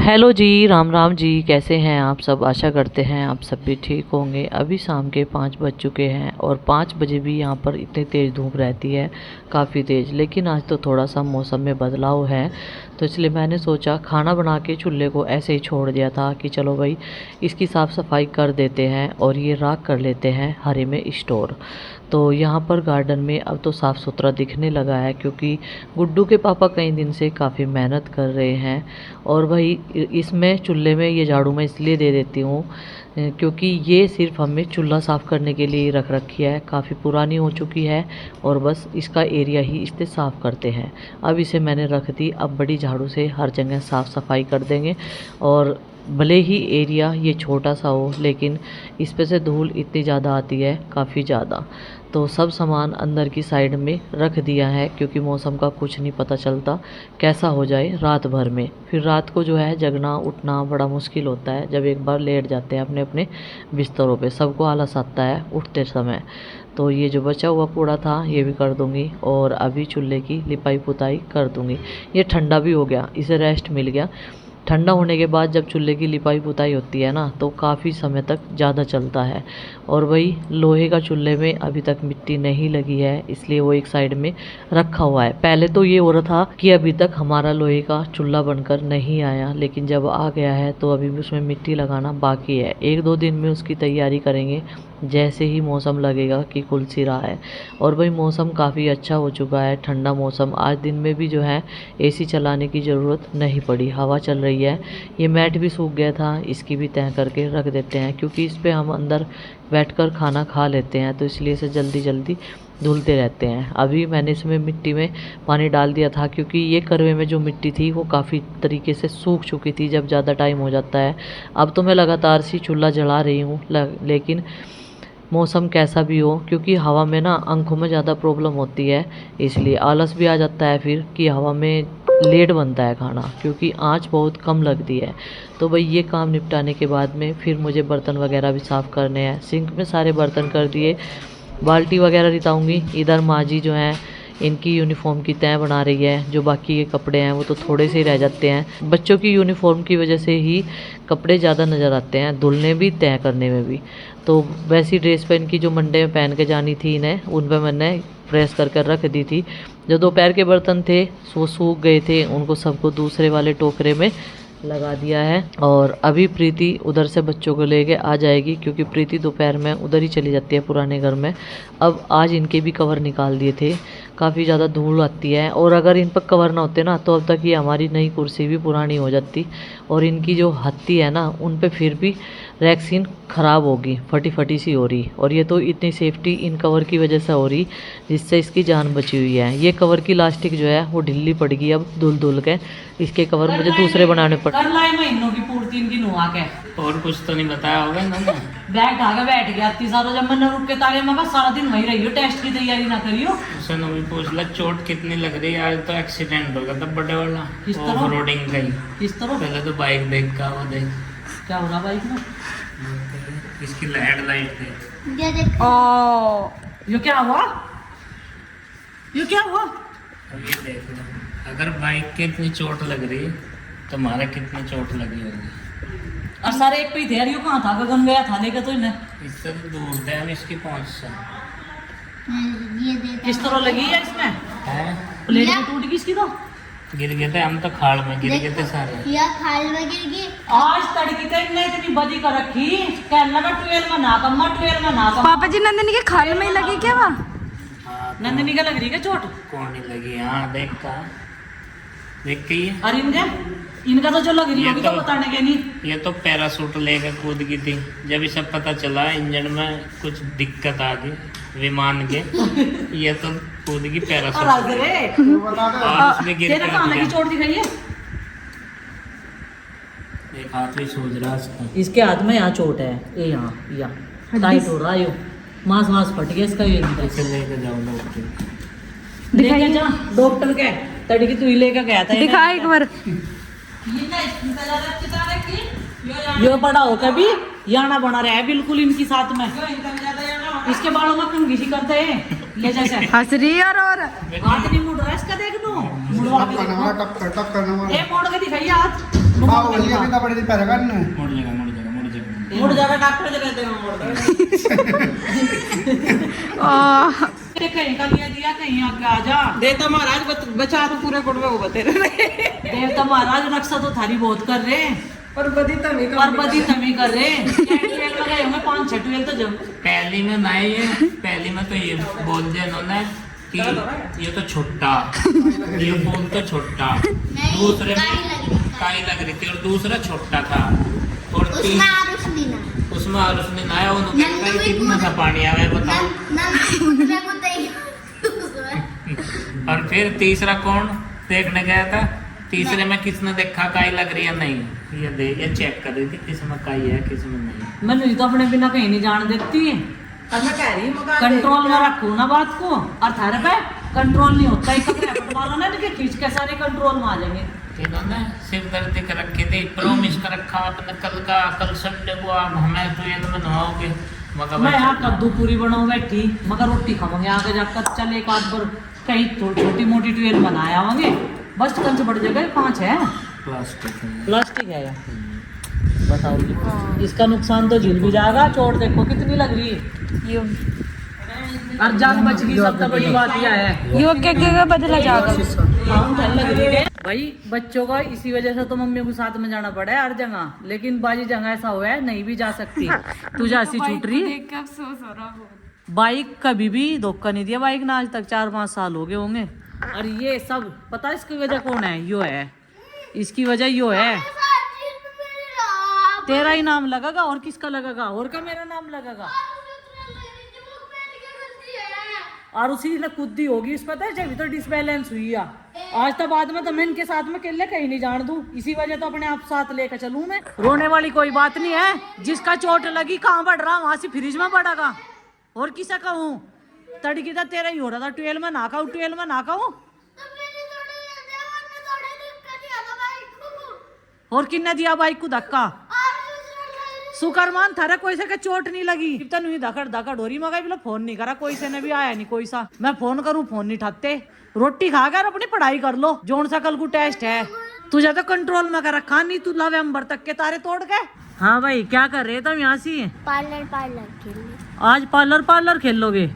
Hello जी, राम राम जी। कैसे हैं आप सब? आशा करते हैं आप सब भी ठीक होंगे। अभी शाम के 5 बज चुके हैं और 5 बजे भी यहाँ पर इतनी तेज़ धूप रहती है, काफ़ी तेज़। लेकिन आज तो थोड़ा सा मौसम में बदलाव है, तो इसलिए मैंने सोचा खाना बना के चूल्हे को ऐसे ही छोड़ दिया था कि चलो भाई इसकी साफ़ सफाई कर देते हैं और ये राख कर लेते हैं हरे में स्टोर। तो यहाँ पर गार्डन में अब तो साफ़ सुथरा दिखने लगा है, क्योंकि गुड्डू के पापा कई दिन से काफ़ी मेहनत कर रहे हैं। और भाई इसमें चूल्हे में ये झाड़ू मैं इसलिए दे देती हूँ क्योंकि ये सिर्फ हमें चूल्हा साफ़ करने के लिए रख रखी है, काफ़ी पुरानी हो चुकी है और बस इसका एरिया ही इससे साफ़ करते हैं। अब इसे मैंने रख दी, अब बड़ी झाड़ू से हर जगह साफ़ सफाई कर देंगे। और भले ही एरिया ये छोटा सा हो, लेकिन इस पे से धूल इतनी ज़्यादा आती है, काफ़ी ज़्यादा। तो सब सामान अंदर की साइड में रख दिया है, क्योंकि मौसम का कुछ नहीं पता चलता कैसा हो जाए रात भर में। फिर रात को जो है जगना उठना बड़ा मुश्किल होता है, जब एक बार लेट जाते हैं अपने अपने बिस्तरों पे। सबको आलस आता है उठते समय। तो ये जो बचा हुआ कूड़ा था ये भी कर दूंगी और अभी चूल्हे की लिपाई पुताई कर दूंगी। ये ठंडा भी हो गया, इसे रेस्ट मिल गया। ठंडा होने के बाद जब चूल्हे की लिपाई पुताई होती है ना, तो काफ़ी समय तक ज़्यादा चलता है। और वही लोहे का चूल्हे में अभी तक मिट्टी नहीं लगी है, इसलिए वो एक साइड में रखा हुआ है। पहले तो ये हो रहा था कि अभी तक हमारा लोहे का चूल्हा बनकर नहीं आया, लेकिन जब आ गया है तो अभी भी उसमें मिट्टी लगाना बाकी है। 1-2 दिन में उसकी तैयारी करेंगे, जैसे ही मौसम लगेगा कि खुल सी रहा है। और भाई मौसम काफ़ी अच्छा हो चुका है, ठंडा मौसम। आज दिन में भी जो है एसी चलाने की ज़रूरत नहीं पड़ी, हवा चल रही है। ये मैट भी सूख गया था, इसकी भी तय करके रख देते हैं, क्योंकि इस पे हम अंदर बैठकर खाना खा लेते हैं, तो इसलिए इसे जल्दी जल्दी धुलते रहते हैं। अभी मैंने इसमें मिट्टी में पानी डाल दिया था, क्योंकि ये करवे में जो मिट्टी थी वो काफ़ी तरीके से सूख चुकी थी जब ज़्यादा टाइम हो जाता है। अब तो मैं लगातार सी चूल्हा जला रही हूँ, लेकिन मौसम कैसा भी हो, क्योंकि हवा में ना आंखों में ज़्यादा प्रॉब्लम होती है, इसलिए आलस भी आ जाता है फिर कि हवा में लेट बनता है खाना, क्योंकि आंच बहुत कम लगती है। तो भाई ये काम निपटाने के बाद में फिर मुझे बर्तन वगैरह भी साफ़ करने हैं। सिंक में सारे बर्तन कर दिए, बाल्टी वगैरह रिताऊँगी। इधर माँ जी जो हैं इनकी यूनिफॉर्म की तय बना रही है। जो बाकी के कपड़े हैं वो तो थोड़े से ही रह जाते हैं, बच्चों की यूनिफॉर्म की वजह से ही कपड़े ज़्यादा नज़र आते हैं, धुलने भी तय करने में भी। तो वैसी ड्रेस पहन की जो मंडे में पहन के जानी थी इन्हें, उन पर मैंने प्रेस करके रख दी थी। जो दोपहर के बर्तन थे वो सूख गए थे, उनको सबको दूसरे वाले टोकरे में लगा दिया है। और अभी प्रीति उधर से बच्चों को लेके आ जाएगी, क्योंकि प्रीति दोपहर में उधर ही चली जाती है पुराने घर में। अब आज इनके भी कवर निकाल दिए थे, काफ़ी ज़्यादा धूल आती है, और अगर इन पर कवर ना होते ना तो अब तक ये हमारी नई कुर्सी भी पुरानी हो जाती। और इनकी जो हत्ती है ना, उन पे फिर भी रैक्सीन ख़राब होगी, फटी फटी सी हो रही। और ये तो इतनी सेफ्टी इन कवर की वजह से हो रही जिससे इसकी जान बची हुई है। ये कवर की लास्टिक जो है वो ढिल्ली पड़ गई, अब धुल धुल के इसके कवर मुझे दूसरे बनाने पड़। महीनों की पूर्ति इनकी नुआ के और कुछ तो नहीं बताया होगा इन्होंने। बैठ गया इतनी सारा। जब मैंने रुक के तारे में बस सारा दिन वहीं रही हो, टेस्ट की तैयारी ना करियो। उसे भी पूछ ला चोट कितनी लग रही है। आज तो एक्सीडेंट हो गया था बड़े वाला, किस तरह? ऑफ रोडिंग का ही। किस तरह? पहले तो बाइक देख का वो देख क्या हो रहा बाइक में? इसकी हेडलाइट देख। ये देख। ये क्या हुआ? ये क्या हुआ? अब ये देख लो, अगर बाइक के इतनी चोट लग रही है तो हमारा कितनी चोट लगी होगी। और सारे एक पे ही थे यार। ये कहाँ था? गगन गया था लेकर तो इन्हें। इससे तो दूर थे हम इसकी पहुंच से। किस तरह लगी है इसमें? है प्लेट में टूट गई इसकी तो। गिर गए थे हम तो, खाल में गिर गए थे सारे। या खाल में गिर गई। आज तड़की तो इनने इतनी बदी कर रखी, कहने लगा 12 में ना कम्मा, 12 में ना कम्मा। पापा जी नंदनी के खाल में ही लगी क्या वहाँ? हाँ, तो नंदनी का लग रही है चोट? कौन नहीं लगी? हाँ देखता देख के ही है। और इनका तो जो लग रही ये होगी तो तो- बताने के नहीं। ये तो पैरासूट लेकर कूद गई थी। जब इसे पता चला इंजन में कुछ दिक्कत आ गई विमान के, ये तो कूद गई पैरासूट और हंस रहे। और उसमें गिर तेरा कहाँ लगी गया। चोट दिखाई है? एक हाथ भी सूझ रहा इसका। इसके हाथ में यहाँ चोट है, ये यहाँ टाइट हो रहा है। यो मांस मांस फट गया इसका। ये इसे लेके जाओ डॉक्टर। लेके जा डॉक्टर के। तड़की तू ही लेके गया था। दिखा एक बार। यो बड़ा हो कभी याना बना रहा है बिल्कुल इनकी साथ में। इसके बालों में क्यों घिसी करते हैं ले जैसे। हंस रही है और हाथ नहीं मुड़ रहा है इसका, देख लो मुड़वा के देखो। ए मोड़ के दिखाइए हाथ। तू हाँ वही अभी तो बड़े दिन पहले का नहीं मुड़ जाएगा मुड़ जाएगा मुड़ जाएगा मुड़ जाएगा डॉक्टर से कहते हैं मुड़ कहीं का लिया दिया कहीं आके आ जा देवता महाराज बचा तो पूरे कुटुंब को बते रहे देवता महाराज रक्षा तो थारी बहुत कर रहे हैं पर बदी तमी पर बदी तमी कर रहे हैं 5-6 ट्वेल तो जब पहली में मैं तो ये बोल दिया इन्होंने कि ये तो छुट्टा ये फूल तो छुट्टा दूसरे में काई लग रही थी और दूसरा छोटा था और उसमें आरुषनी ना आया उन्होंने कितना सा पानी आया है बताओ और फिर तीसरा कौन देखने गया था तीसरे में किसने देखा काई लग रही है नहीं ये चेक कर रही थी किसमें काई है किसमें नहीं मैं तो अपने बिना कहीं नहीं जान देती है मैं कह रही हूँ कंट्रोल में रखू ना बात को और थारे पे कंट्रोल नहीं होता है कपड़े पटवाना ना कि खींच के सारे कंट्रोल में आ जाएंगे इन्होंने सिर दर्द कर रखे थे प्रोमिस कर रखा अपने कल संडे को आप हमें तो ये में नहाओगे मैं यहाँ कद्दू पूरी बनाऊँ बैठी मगर रोटी खाऊंगे आगे जाकर चल एक आध बार कहीं छोटी मोटी ट्वेल बनाया होंगे बस कंच बढ़ जाएगा 5 है प्लास्टिक है यार बताओ जी इसका नुकसान तो झील भी जाएगा चोट देखो कितनी लग रही है और जान बच गई सबसे बड़ी बात यह है यो क्या बदला जाएगा भाई बच्चों का इसी वजह से तो मम्मी को साथ में जाना पड़ा है हर जगह लेकिन बाजी जगह ऐसा हुआ है नहीं भी जा सकती तू जासी छूट रही बाइक कभी भी धोखा नहीं दिया बाइक ना आज तक 4-5 साल हो गए होंगे और ये सब पता है इसकी वजह कौन है यो है इसकी वजह यो है तेरा ही नाम लगेगा और किसका लगेगा और का मेरा नाम लगेगा और उसी ने कुद्दी होगी इस पता है जब तो डिसबैलेंस हुई है आज तो बाद में तो मैं इनके साथ में अकेले कहीं नहीं जान दूं इसी वजह तो अपने आप साथ लेकर चलूं मैं रोने वाली कोई बात नहीं है जिसका चोट लगी कहाँ बढ़ रहा वहां से फ्रिज में पड़ेगा और किसा कहूँ तड़की तो तेरा ही हो रहा था 12 में ना कहूँ और किन्ने दिया बाइक को धक्का सुकरमान थारा कोई से चोट नहीं लगी तन हुई धकड़ हो रही मगर बोला फोन नहीं करा कोई से ने भी आया नहीं कोई सा मैं फोन करूं फोन नहीं ठाते रोटी खा कर अपनी पढ़ाई कर लो जोन सा कल को टेस्ट है तुझे तो कंट्रोल में कर रखा नहीं तू नवंबर तक के तारे तोड़ के हाँ भाई क्या कर रहे तुम यहाँ से पार्लर आज पार्लर खेल लोगे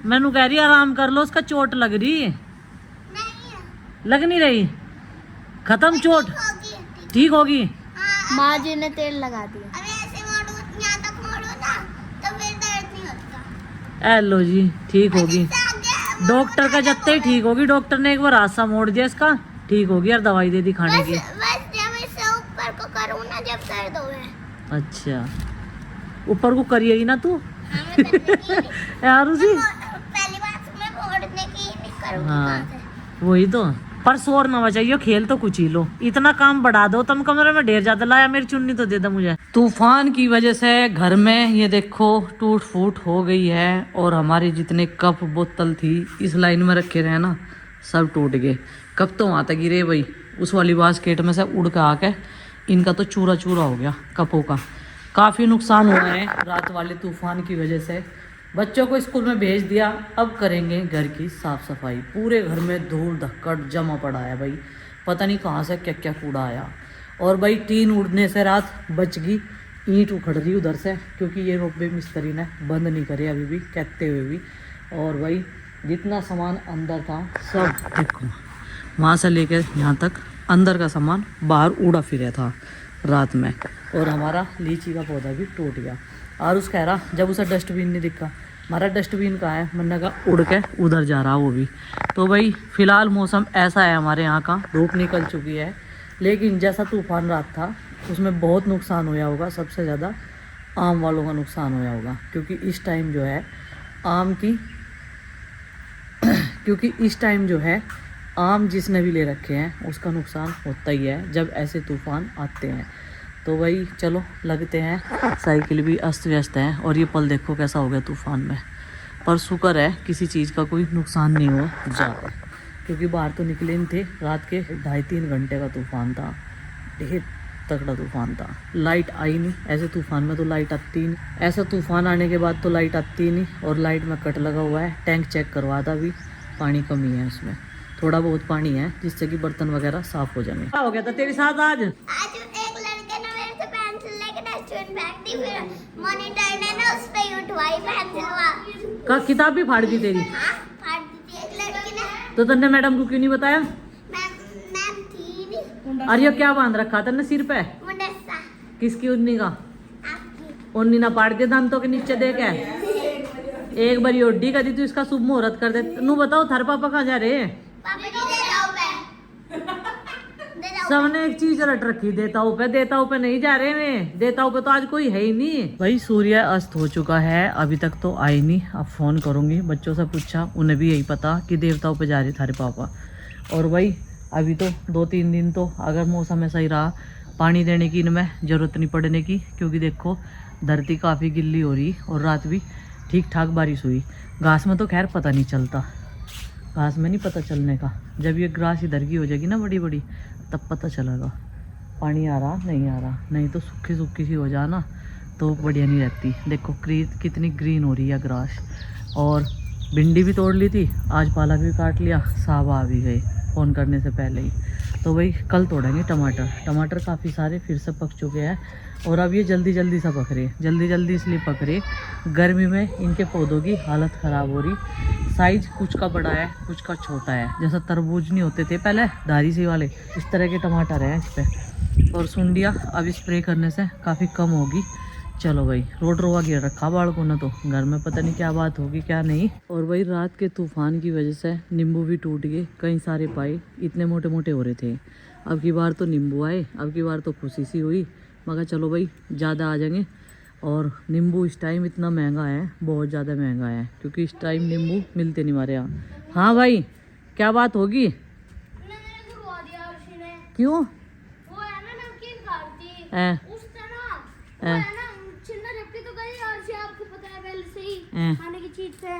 मैनू कह रही आराम कर लो उसका चोट लग रही है लग नहीं रही खत्म चोट ठीक होगी माँ जी ने तेल लगा दिया यहाँ तक मोड़ो ना तो फिर दर्द नहीं होता लो जी ठीक होगी डॉक्टर का जत्ते ही ठीक होगी डॉक्टर ने एक बार हादसा मोड़ दिया इसका ठीक होगी यार दवाई दे दी खाने की बस जब इसे ऊपर को करूँ ना जब दर्द होवे अच्छा ऊपर को करिएगी ना तू यार उसी पहली बात मैं मोड़ने की नहीं करूँगी हाँ वही तो पर शोर ना बचाइयो खेल तो कुछ ही लो इतना काम बढ़ा दो तुम कमरे में ढेर ज्यादा लाया मेरी चुन्नी तो दे दो मुझे तूफान की वजह से घर में ये देखो टूट फूट हो गई है और हमारे जितने कप बोतल थी इस लाइन में रखे रहे ना सब टूट गए कब तो वहां तक गिरे भाई उस वाली बास्केट में से उड़ के आके इनका तो चूरा चूरा हो गया कपों का काफी नुकसान हुआ है रात वाले तूफान की वजह से बच्चों को स्कूल में भेज दिया अब करेंगे घर की साफ सफाई पूरे घर में धूल धक्कड़ जमा पड़ा है भाई पता नहीं कहाँ से क्या क्या कूड़ा आया और भाई टीन उड़ने से रात बच गई ईंट उखड़ रही उधर से क्योंकि ये रोपवे मिस्त्री ने बंद नहीं करे अभी भी कहते हुए भी और भाई जितना सामान अंदर था सब देखो वहाँ से लेकर यहाँ तक अंदर का सामान बाहर उड़ा फिरा था रात में और हमारा लीची का पौधा भी टूट गया और उस कह रहा जब उसे डस्टबिन नहीं दिखा हमारा डस्टबिन कहाँ है मैंने कहा उड़ के उधर जा रहा वो भी तो भाई फ़िलहाल मौसम ऐसा है हमारे यहाँ का धूप निकल चुकी है लेकिन जैसा तूफान रात था उसमें बहुत नुकसान होया होगा सबसे ज़्यादा आम वालों का नुकसान होया होगा क्योंकि इस टाइम जो है आम जिसने भी ले रखे हैं उसका नुकसान होता ही है जब ऐसे तूफान आते हैं तो भाई चलो लगते हैं साइकिल भी अस्त व्यस्त है और ये पल देखो कैसा हो गया तूफान में पर शुक्र है किसी चीज़ का कोई नुकसान नहीं हुआ ज़्यादा क्योंकि बाहर तो निकले नहीं थे रात के 2.5-3 घंटे का तूफान था ढेर तगड़ा तूफान था लाइट आई नहीं ऐसे तूफान में तो लाइट आती नहीं ऐसा तूफान आने के बाद तो लाइट आती नहीं और लाइट में कट लगा हुआ है टैंक चेक करवा था भी पानी कमी है उसमें थोड़ा बहुत पानी है जिससे कि बर्तन वगैरह साफ हो जाएंगे क्या हो गया था तेरे साथ आज फेंक दी, फिर मॉनिटर ने ना उस पे ही उठवाई पेंसिल का किताब भी फाड़ दी तेरी? हाँ, फाड़ दी थी एक लड़की ने। तो तन्ने मैडम को क्यों नहीं बताया? मैम थी नहीं। और ये क्या बांध रखा तन्ने सिर पे? मुंडेसा किसकी उन्नी का? आपकी। उन्नी ना पाड़ दे दांतों के नीचे दे के। एक बार ओड्डी कर दी तू, इसका शुभ मुहूर्त कर दे। नू बताओ थार पापा कहाँ जा रहे? पापा जी दे जाओ पे। दे जाओ। सबने एक चीज रट रखी, देताऊ पे नहीं जा रहे हैं। देताऊ पे तो आज कोई है ही नहीं। भाई सूर्य अस्त हो चुका है, अभी तक तो आए नहीं। अब फोन करूंगी, बच्चों से पूछा, उन्हें भी यही पता कि देवताओं पे जा रहे थारे पापा। और भाई अभी तो 2-3 दिन तो अगर मौसम ऐसा ही रहा, पानी देने की इनमें जरूरत नहीं पड़ने की, क्योंकि देखो धरती काफ़ी गिल्ली हो रही और रात भी ठीक ठाक बारिश हुई। घास में तो खैर पता नहीं चलता, घास में नहीं पता चलने का। जब ये ग्रास इधर की हो जाएगी ना बड़ी बड़ी, तब पता चलेगा पानी आ रहा नहीं आ रहा। नहीं तो सूखी सूखी सी हो जाए ना तो बढ़िया नहीं रहती। देखो कितनी ग्रीन हो रही है ग्रास। और भिंडी भी तोड़ ली थी, आज पालक भी काट लिया, साहब आ भी गए फ़ोन करने से पहले ही। तो भाई कल तोड़ेंगे टमाटर काफ़ी सारे फिर से पक चुके हैं। और अब ये जल्दी जल्दी सा पक रहे, जल्दी इसलिए पक रहे, गर्मी में इनके पौधों की हालत ख़राब हो रही। साइज कुछ का बड़ा है, कुछ का छोटा है। जैसा तरबूज नहीं होते थे पहले धारी सी वाले, इस तरह के टमाटर हैं इस पर। और सुंडिया अब स्प्रे करने से काफ़ी कम होगी। चलो भाई, रोड रोवा गिर रखा बाड़कों ने तो, घर में पता नहीं क्या बात होगी क्या नहीं। और भाई रात के तूफान की वजह से नींबू भी टूट गए, कई सारे पाए, इतने मोटे मोटे हो रहे थे। अब की बार तो नींबू आए, अब की बार तो खुशी सी हुई। मगर चलो भाई ज़्यादा आ जाएंगे। और नींबू इस टाइम इतना महंगा है, बहुत ज़्यादा महंगा है, क्योंकि इस टाइम नींबू मिलते नहीं हमारे यहाँ। हाँ भाई क्या बात होगी? क्यों? वो है ना नमकीन खाती हैं? उससे ना, वो है ना छिन्ना झपटी तो गई और से आपको पता है पहले से ही खाने की चीज से,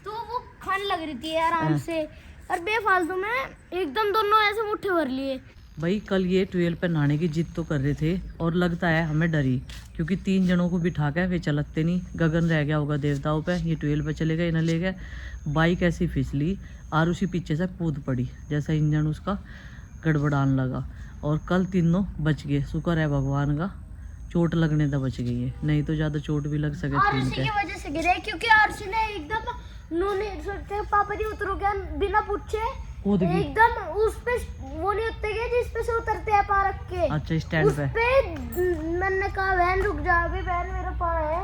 तो वो खाने लग रही थी आराम से, और बेफालतू में एकदम दोनों ऐसे मुट्ठे भर लिए। भाई कल ये 12 पे नहाने की जिद तो कर रहे थे, और लगता है हमें डरी, क्योंकि 3 जनों को बिठा के वे चलते नहीं। गगन रह गया होगा देवताओं पे, ये 12 पे चले गए, इन्हें ले गए। बाइक ऐसी फिसली और उसी पीछे से कूद पड़ी, जैसा इंजन उसका गड़बड़ाने लगा। और कल तीनों बच गए, शुक्र है भगवान का, चोट लगने तो बच गई है, नहीं तो ज़्यादा चोट भी लग सके। आरसी की वजह से गिरे, क्योंकि आरसी ने एकदम उन्होंने सोचते पापा जी उतरो क्या बिना पूछे एकदम उस पे, वो नहीं उतरे गए जिस पे से उतरते हैं पा रख के। अच्छा स्टैंड पे मैंने कहा बहन रुक जा, अभी बहन मेरा पा है,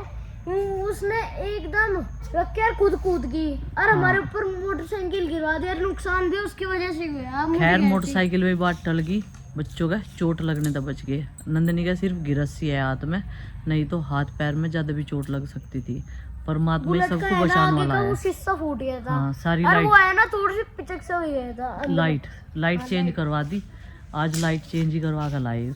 उसने एकदम रख के कूद की और हमारे ऊपर मोटरसाइकिल गिरवा दिया, नुकसान भी उसकी वजह से हुआ। खैर मोटरसाइकिल में बात टल गई, बच्चों का चोट लगने तो बच गए। नंदनी का सिर्फ गिरस्सी है हाथ में, नहीं तो हाथ पैर में ज्यादा भी चोट लग सकती थी। परमात्मा ही सबको बचाने वाला है। शीशा फूट गया था। हाँ सारी और लाइट, वो है ना थोड़ी सी पिचक से हो गया था। लाइट चेंज करवा दी, आज लाइट चेंज ही करवा कर लाए।